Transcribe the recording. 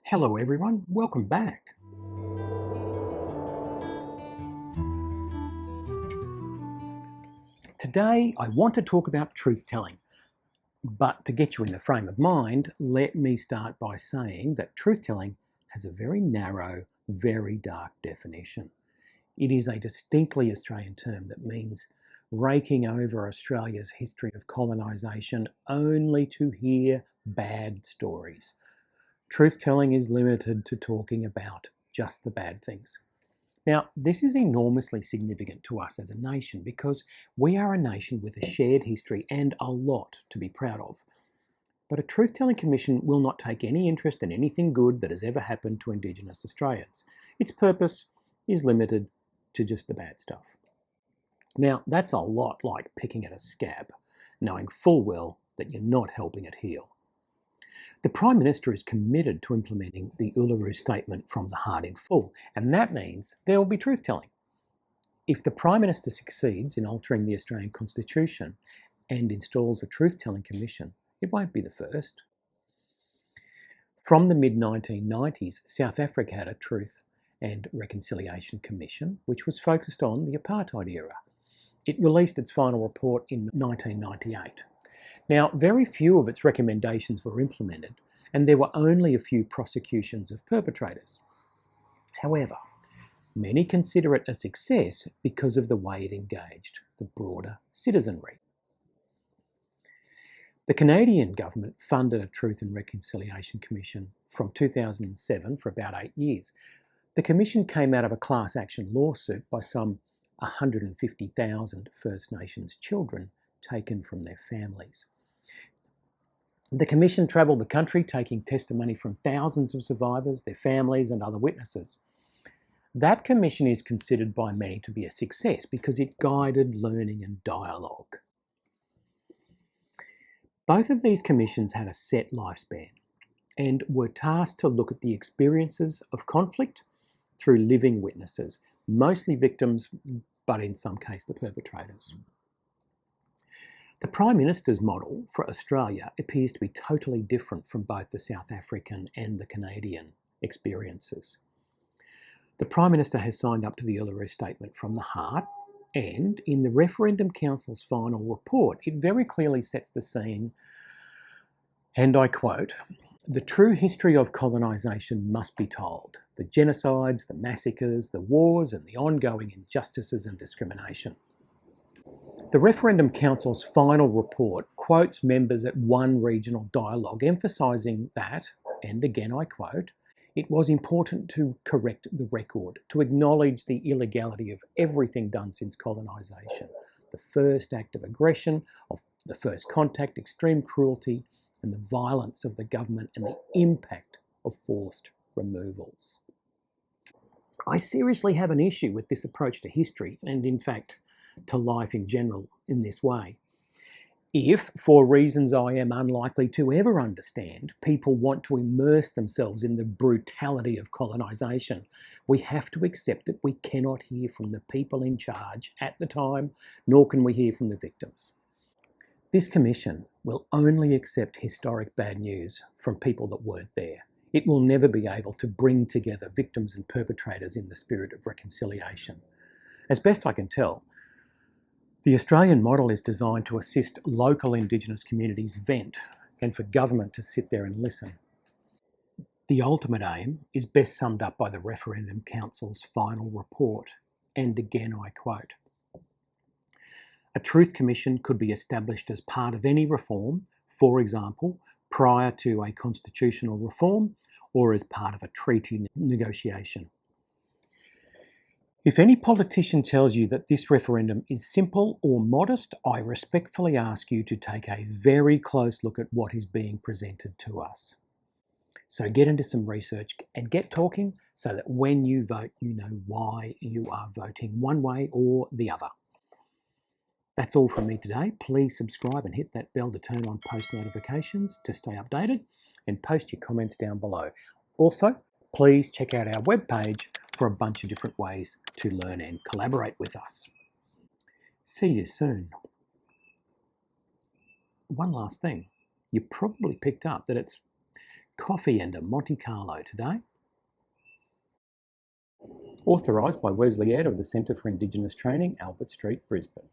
Hello everyone, welcome back. Today I want to talk about truth-telling, but to get you in the frame of mind, let me start by saying that truth-telling has a very narrow, very dark definition. It is a distinctly Australian term that means raking over Australia's history of colonisation only to hear bad stories. Truth-telling is limited to talking about just the bad things. Now, this is enormously significant to us as a nation because we are a nation with a shared history and a lot to be proud of. But a truth-telling commission will not take any interest in anything good that has ever happened to Indigenous Australians. Its purpose is limited to just the bad stuff. Now, that's a lot like picking at a scab, knowing full well that you're not helping it heal. The Prime Minister is committed to implementing the Uluru Statement from the heart in full, and that means there will be truth-telling. If the Prime Minister succeeds in altering the Australian Constitution and installs a truth-telling commission, it won't be the first. From the mid-1990s, South Africa had a Truth and Reconciliation Commission, which was focused on the apartheid era. It released its final report in 1998. Now, very few of its recommendations were implemented, and there were only a few prosecutions of perpetrators. However, many consider it a success because of the way it engaged the broader citizenry. The Canadian government funded a Truth and Reconciliation Commission from 2007 for about 8 years. The commission came out of a class action lawsuit by some 150,000 First Nations children taken from their families. The Commission travelled the country taking testimony from thousands of survivors, their families and other witnesses. That commission is considered by many to be a success because it guided learning and dialogue. Both of these commissions had a set lifespan and were tasked to look at the experiences of conflict through living witnesses, mostly victims, but in some cases the perpetrators. The Prime Minister's model for Australia appears to be totally different from both the South African and the Canadian experiences. The Prime Minister has signed up to the Uluru Statement from the heart, and in the Referendum Council's final report, it very clearly sets the scene, and I quote, "The true history of colonisation must be told. The genocides, the massacres, the wars and the ongoing injustices and discrimination." The Referendum Council's final report quotes members at one regional dialogue emphasising that, and again I quote, "It was important to correct the record, to acknowledge the illegality of everything done since colonisation, the first act of aggression, of the first contact, extreme cruelty, and the violence of the government and the impact of forced removals." I seriously have an issue with this approach to history and, in fact, to life in general in this way. If, for reasons I am unlikely to ever understand, people want to immerse themselves in the brutality of colonisation, we have to accept that we cannot hear from the people in charge at the time, nor can we hear from the victims. This commission will only accept historic bad news from people that weren't there. It will never be able to bring together victims and perpetrators in the spirit of reconciliation. As best I can tell, the Australian model is designed to assist local Indigenous communities vent and for government to sit there and listen. The ultimate aim is best summed up by the Referendum Council's final report, and again I quote, "A Truth Commission could be established as part of any reform, for example, prior to a constitutional reform or as part of a treaty negotiation. If any politician tells you that this referendum is simple or modest, I respectfully ask you to take a very close look at what is being presented to us. So get into some research and get talking so that when you vote, you know why you are voting one way or the other." That's all from me today. Please subscribe and hit that bell to turn on post notifications to stay updated, and post your comments down below. Also, please check out our webpage for a bunch of different ways to learn and collaborate with us. See you soon. One last thing. You probably picked up that it's coffee and a Monte Carlo today. Authorised by Wesley Ed of the Centre for Indigenous Training, Albert Street, Brisbane.